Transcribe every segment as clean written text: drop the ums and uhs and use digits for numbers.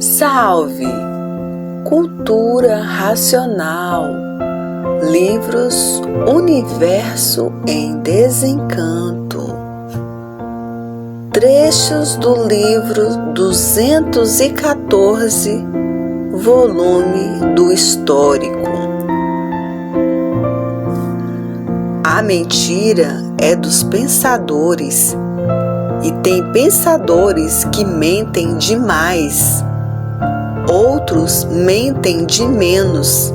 Salve! Cultura racional. Livros Universo em Desencanto. Trechos do livro 214, volume do Histórico. A mentira é dos pensadores, e tem pensadores que mentem demais. Outros mentem de menos,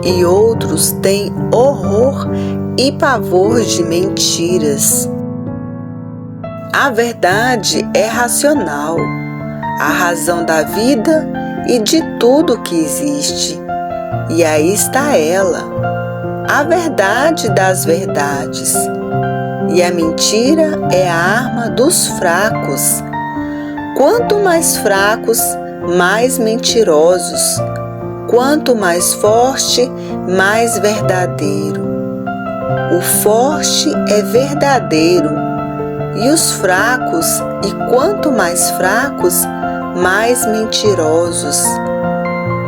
e outros têm horror e pavor de mentiras. A verdade é racional, a razão da vida e de tudo que existe. E aí está ela, a verdade das verdades. E a mentira é a arma dos fracos. Quanto mais fracos, mais mentirosos. Quanto mais forte, mais verdadeiro. O forte é verdadeiro, e os fracos, e quanto mais fracos, mais mentirosos.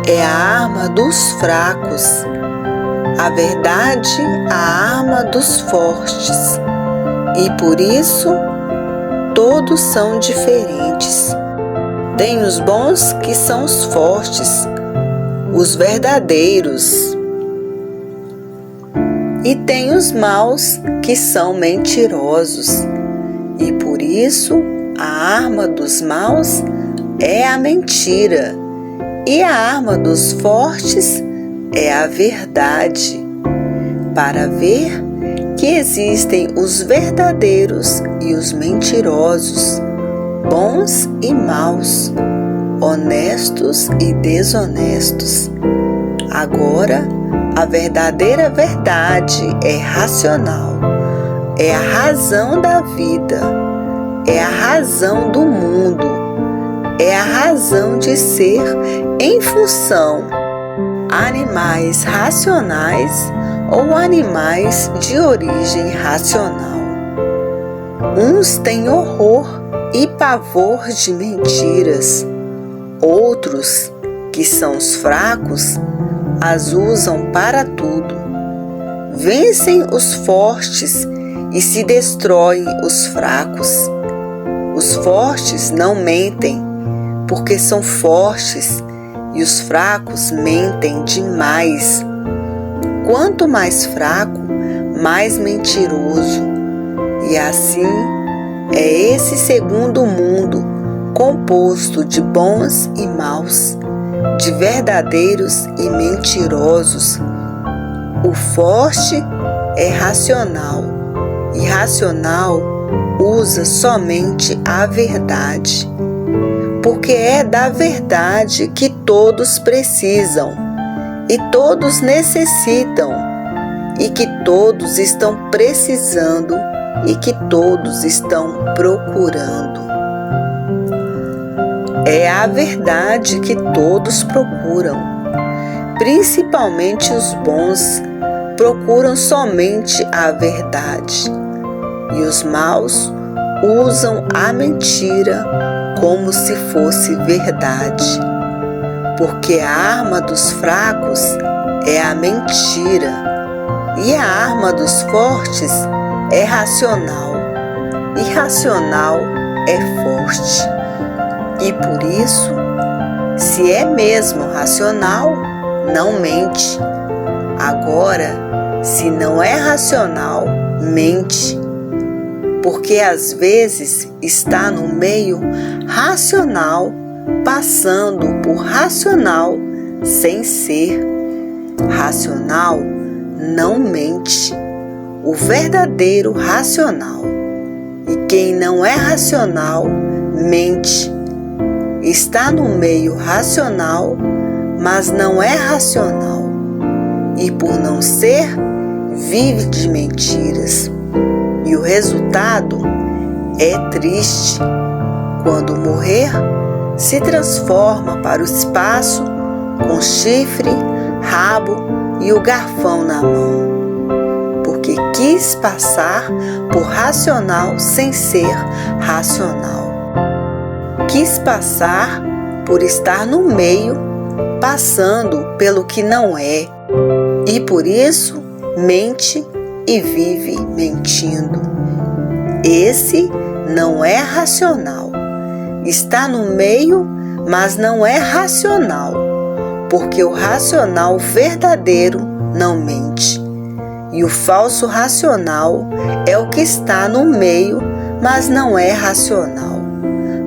É a arma dos fracos. A verdade, a arma dos fortes. E por isso, todos são diferentes. Tem os bons que são os fortes, os verdadeiros. E tem os maus que são mentirosos. E por isso, a arma dos maus é a mentira. E a arma dos fortes é a verdade. Para ver que existem os verdadeiros e os mentirosos, bons e maus, honestos e desonestos. Agora, a verdadeira verdade é racional, é a razão da vida, é a razão do mundo, é a razão de ser em função animais racionais ou animais de origem racional. Uns têm horror e pavor de mentiras. Outros, que são os fracos, as usam para tudo. Vencem os fortes e se destroem os fracos. Os fortes não mentem, porque são fortes, e os fracos mentem demais. Quanto mais fraco, mais mentiroso. E assim é esse segundo mundo, composto de bons e maus, de verdadeiros e mentirosos. O forte é racional, e racional usa somente a verdade, porque é da verdade que todos precisam, e todos necessitam, e que todos estão precisando, e que todos estão procurando. É a verdade que todos procuram, principalmente os bons procuram somente a verdade, e os maus usam a mentira como se fosse verdade, porque a arma dos fracos é a mentira, e a arma dos fortes é racional, e racional é forte. E por isso, se é mesmo racional, não mente. Agora, se não é racional, mente. Porque às vezes está no meio racional, passando por racional sem ser. Racional não mente. O verdadeiro racional. E quem não é racional, mente. Está no meio racional, mas não é racional. E por não ser, vive de mentiras. E o resultado é triste. Quando morrer, se transforma para o espaço com chifre, rabo e o garfão na mão. Porque quis passar por racional sem ser racional. Quis passar por estar no meio, passando pelo que não é, e por isso mente e vive mentindo. Esse não é racional. Está no meio, mas não é racional, porque o racional verdadeiro não mente. E o falso racional é o que está no meio, mas não é racional,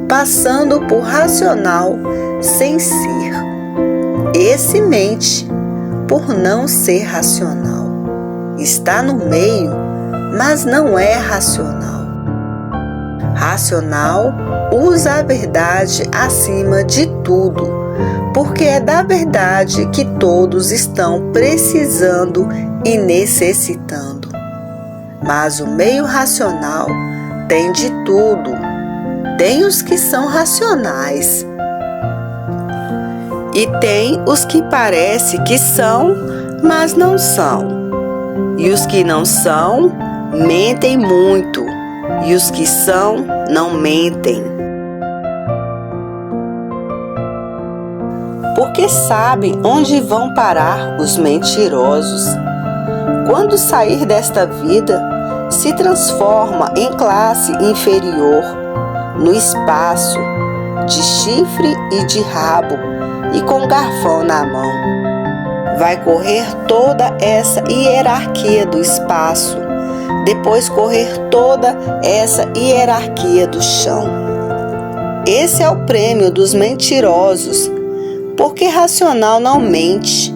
passando por racional sem ser. Esse mente por não ser racional. Está no meio, mas não é racional. Racional usa a verdade acima de tudo, porque é da verdade que todos estão precisando e necessitando. Mas o meio racional tem de tudo. Tem os que são racionais e tem os que parece que são, mas não são. E os que não são, mentem muito. E os que são, não mentem. Porque sabem onde vão parar os mentirosos. Quando sair desta vida, se transforma em classe inferior, no espaço, de chifre e de rabo, e com garfão na mão. Vai correr toda essa hierarquia do espaço, depois correr toda essa hierarquia do chão. Esse é o prêmio dos mentirosos, porque racional não mente.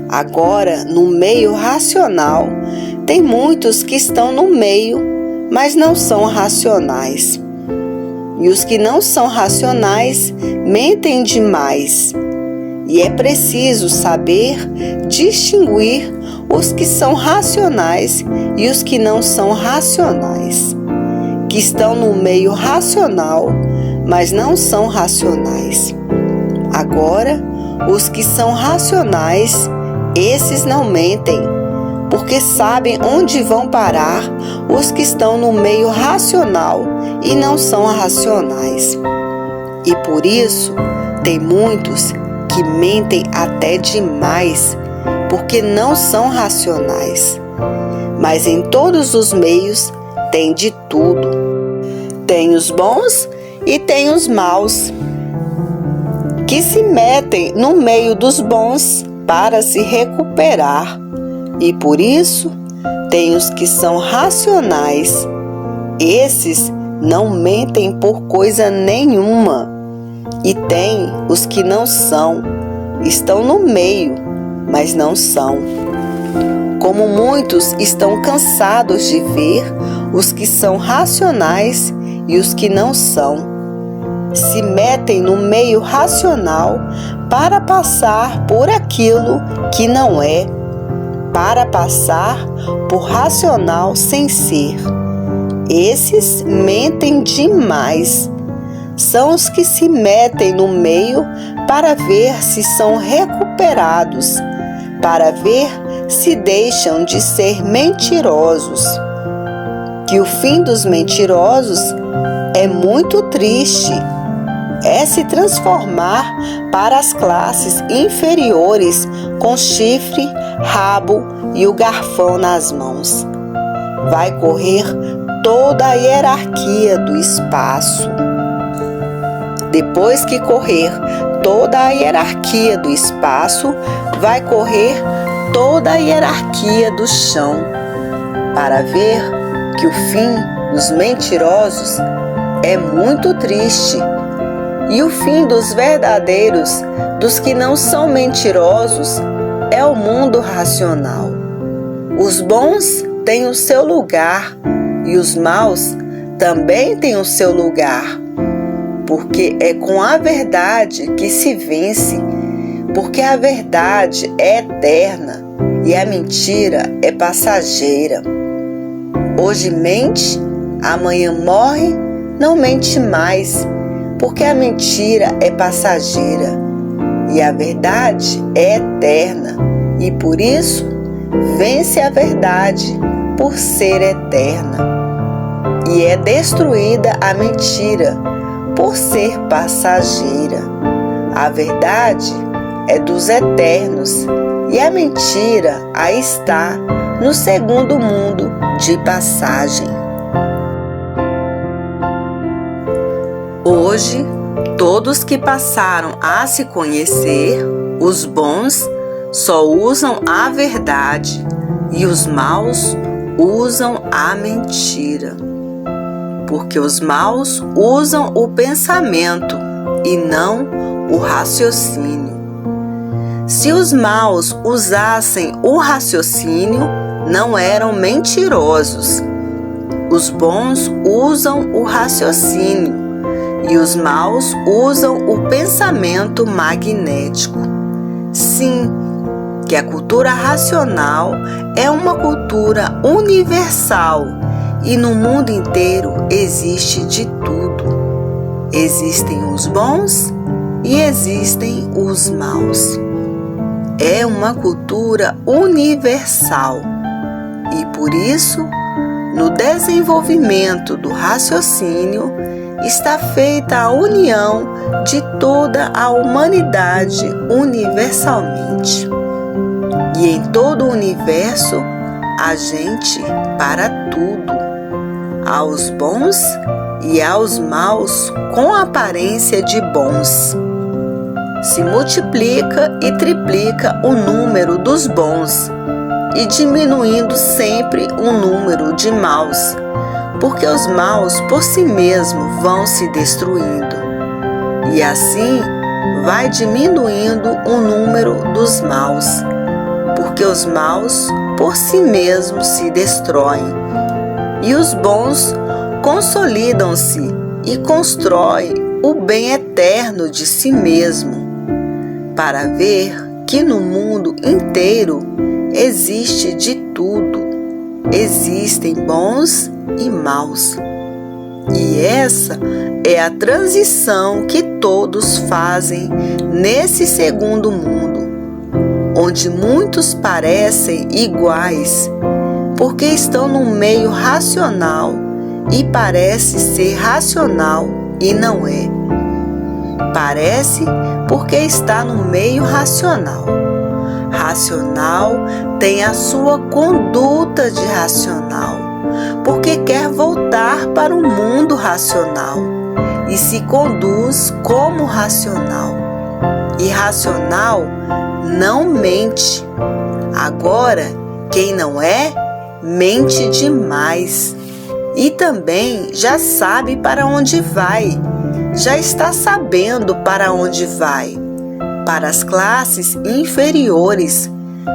Agora, no meio racional, tem muitos que estão no meio, mas não são racionais. E os que não são racionais mentem demais. E é preciso saber distinguir os que são racionais e os que não são racionais, que estão no meio racional, mas não são racionais. Agora, os que são racionais, esses não mentem, porque sabem onde vão parar os que estão no meio racional e não são racionais. E por isso, tem muitos que mentem até demais, porque não são racionais. Mas em todos os meios tem de tudo. Tem os bons e tem os maus, que se metem no meio dos bons para se recuperar. E por isso, tem os que são racionais. Esses não mentem por coisa nenhuma. E tem os que não são, estão no meio, mas não são. Como muitos estão cansados de ver os que são racionais e os que não são, se metem no meio racional para passar por aquilo que não é, para passar por racional sem ser. Esses mentem demais. São os que se metem no meio para ver se são recuperados, para ver se deixam de ser mentirosos. Que o fim dos mentirosos é muito triste. É se transformar para as classes inferiores com chifre, rabo e o garfão nas mãos. Vai correr toda a hierarquia do espaço. Depois que correr toda a hierarquia do espaço, vai correr toda a hierarquia do chão, para ver que o fim dos mentirosos é muito triste. E o fim dos verdadeiros, dos que não são mentirosos, é o mundo racional. Os bons têm o seu lugar e os maus também têm o seu lugar. Porque é com a verdade que se vence, porque a verdade é eterna e a mentira é passageira. Hoje mente, amanhã morre, não mente mais, porque a mentira é passageira e a verdade é eterna, e por isso vence a verdade por ser eterna. E é destruída a mentira por ser passageira. A verdade é dos eternos e a mentira aí está no segundo mundo de passagem. Hoje, todos que passaram a se conhecer, os bons só usam a verdade e os maus usam a mentira. Porque os maus usam o pensamento e não o raciocínio. Se os maus usassem o raciocínio, não eram mentirosos. Os bons usam o raciocínio e os maus usam o pensamento magnético. Sim, que a cultura racional é uma cultura universal e no mundo inteiro existe de tudo. Existem os bons e existem os maus. É uma cultura universal e por isso, no desenvolvimento do raciocínio, está feita a união de toda a humanidade universalmente. E em todo o universo há gente para tudo, aos bons e aos maus com aparência de bons. Se multiplica e triplica o número dos bons e diminuindo sempre o número de maus, porque os maus por si mesmos vão se destruindo. E assim vai diminuindo o número dos maus, porque os maus por si mesmos se destroem. E os bons consolidam-se e constroem o bem eterno de si mesmo, para ver que no mundo inteiro existe de tudo. Existem bons e maus. E essa é a transição que todos fazem nesse segundo mundo, onde muitos parecem iguais, porque estão no meio racional e parece ser racional e não é. Parece porque está no meio racional. Racional tem a sua conduta de racional, porque quer voltar para o mundo racional e se conduz como racional. E racional não mente. Agora, quem não é, mente demais. E também já sabe para onde vai. Já está sabendo para onde vai. Para as classes inferiores,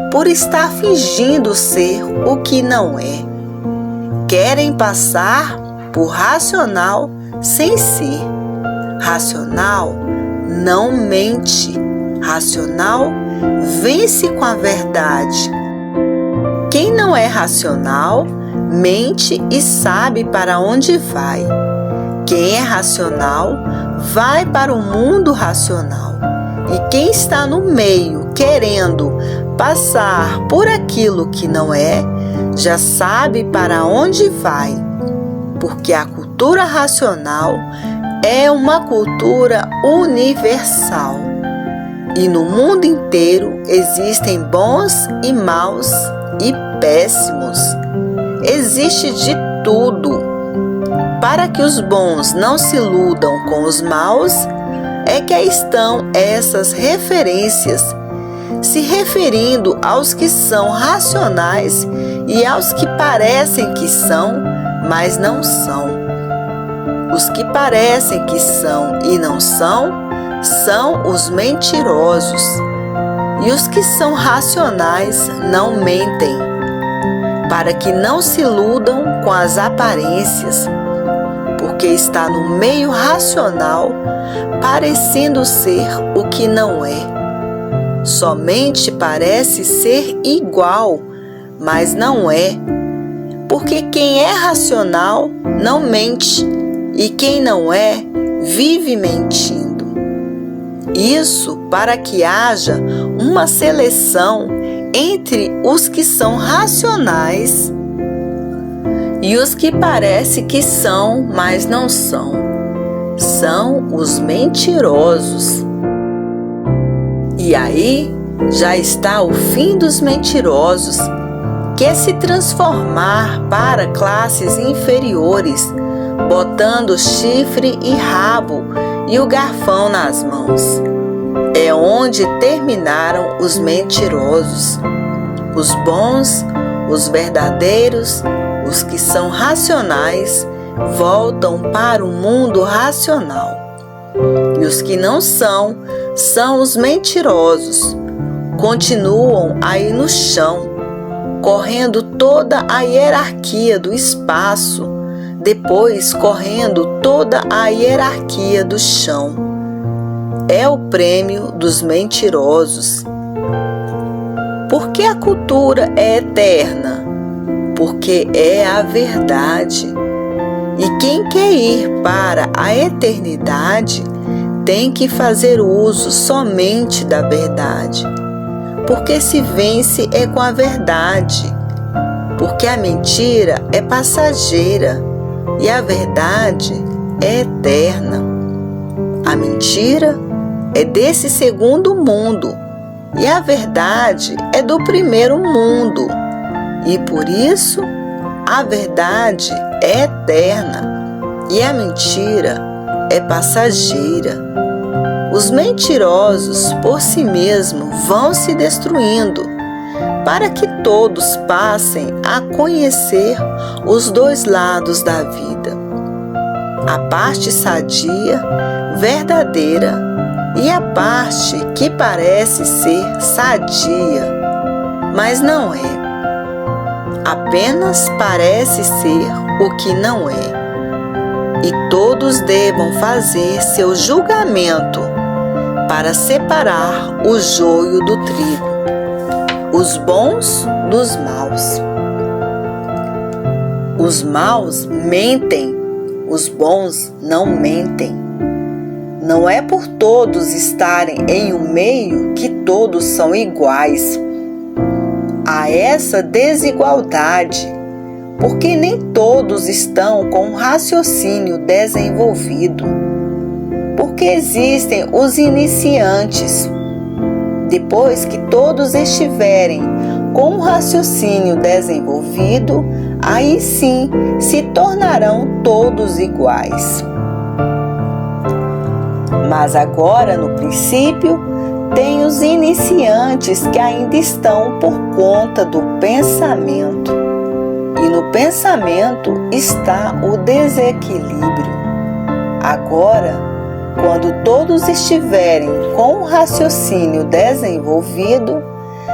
por estar fingindo ser o que não é. Querem passar por racional sem ser. Racional não mente. Racional vence com a verdade. Quem não é racional, mente e sabe para onde vai. Quem é racional, vai para o mundo racional. E quem está no meio, querendo passar por aquilo que não é, já sabe para onde vai. Porque a cultura racional é uma cultura universal. E no mundo inteiro existem bons e maus e péssimos. Existe de tudo. Para que os bons não se iludam com os maus, é que aí estão essas referências, se referindo aos que são racionais e aos que parecem que são, mas não são. Os que parecem que são e não são, são os mentirosos. E os que são racionais não mentem, para que não se iludam com as aparências, porque está no meio racional, parecendo ser o que não é. Somente parece ser igual, mas não é, porque quem é racional não mente, e quem não é, vive mentindo. Isso para que haja uma seleção entre os que são racionais e os que parece que são, mas não são. São os mentirosos. E aí já está o fim dos mentirosos, que é se transformar para classes inferiores, botando chifre e rabo e o garfão nas mãos. É onde terminaram os mentirosos. Os bons, os verdadeiros, os que são racionais, voltam para o mundo racional. E os que não são os mentirosos. Continuam aí no chão, correndo toda a hierarquia do espaço, depois correndo toda a hierarquia do chão. É o prêmio dos mentirosos. Por que a cultura é eterna? Porque é a verdade. E quem quer ir para a eternidade tem que fazer uso somente da verdade. Porque se vence é com a verdade. Porque a mentira é passageira e a verdade é eterna. A mentira é desse segundo mundo e a verdade é do primeiro mundo. E por isso a verdade é eterna e a mentira é passageira. Os mentirosos por si mesmos vão se destruindo, para que todos passem a conhecer os dois lados da vida. A parte sadia, verdadeira, e a parte que parece ser sadia, mas não é. Apenas parece ser o que não é. E todos devam fazer seu julgamento para separar o joio do trigo, os bons dos maus. Os maus mentem, os bons não mentem. Não é por todos estarem em um meio que todos são iguais. Há essa desigualdade, porque nem todos estão com um raciocínio desenvolvido. Porque existem os iniciantes. Depois que todos estiverem com um raciocínio desenvolvido, aí sim se tornarão todos iguais. Mas agora, no princípio, tem os iniciantes que ainda estão por conta do pensamento. E no pensamento está o desequilíbrio. Agora, quando todos estiverem com o raciocínio desenvolvido,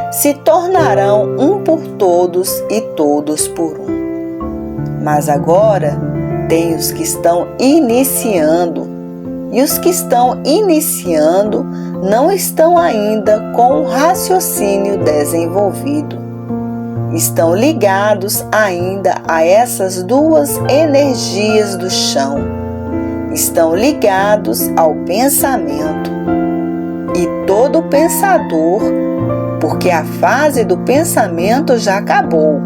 se tornarão um por todos e todos por um. Mas agora tem os que estão iniciando, e os que estão iniciando não estão ainda com o raciocínio desenvolvido. Estão ligados ainda a essas duas energias do chão. Estão ligados ao pensamento. E todo pensador, porque a fase do pensamento já acabou,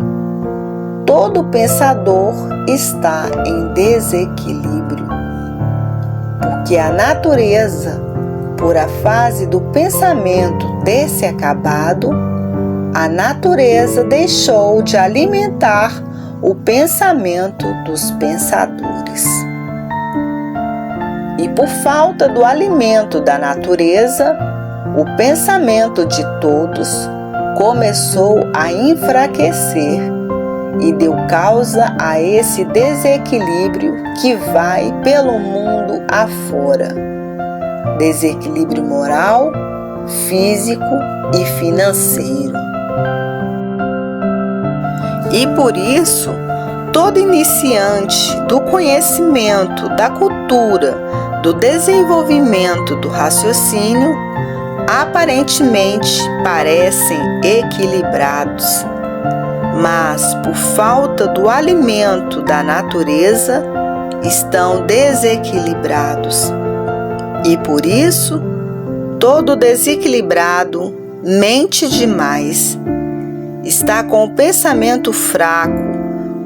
todo pensador está em desequilíbrio. Porque a natureza, por a fase do pensamento ter se acabado, a natureza deixou de alimentar o pensamento dos pensadores. E por falta do alimento da natureza, o pensamento de todos começou a enfraquecer e deu causa a esse desequilíbrio que vai pelo mundo afora. Desequilíbrio moral, físico e financeiro. E por isso, todo iniciante do conhecimento, da cultura, do desenvolvimento do raciocínio, aparentemente parecem equilibrados, mas por falta do alimento da natureza, estão desequilibrados. E por isso, todo desequilibrado mente demais, está com o pensamento fraco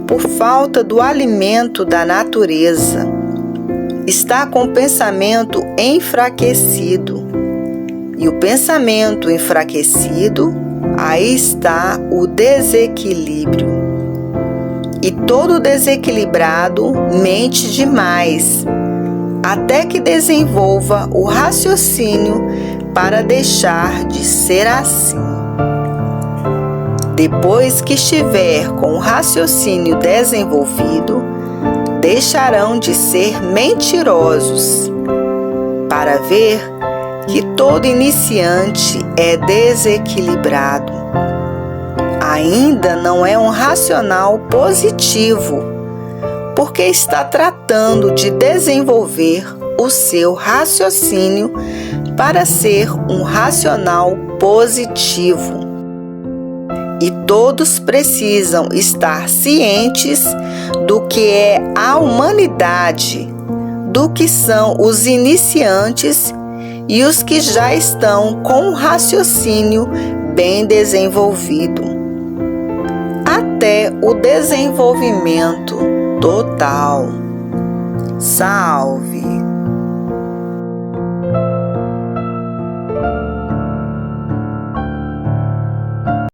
por falta do alimento da natureza, está com o pensamento enfraquecido, e o pensamento enfraquecido, aí está o desequilíbrio. E todo desequilibrado mente demais, até que desenvolva o raciocínio para deixar de ser assim. Depois que estiver com o raciocínio desenvolvido, deixarão de ser mentirosos, para ver que todo iniciante é desequilibrado. Ainda não é um racional positivo, porque está tratando de desenvolver o seu raciocínio para ser um racional positivo. E todos precisam estar cientes do que é a humanidade, do que são os iniciantes e os que já estão com um raciocínio bem desenvolvido, até o desenvolvimento total. Salve!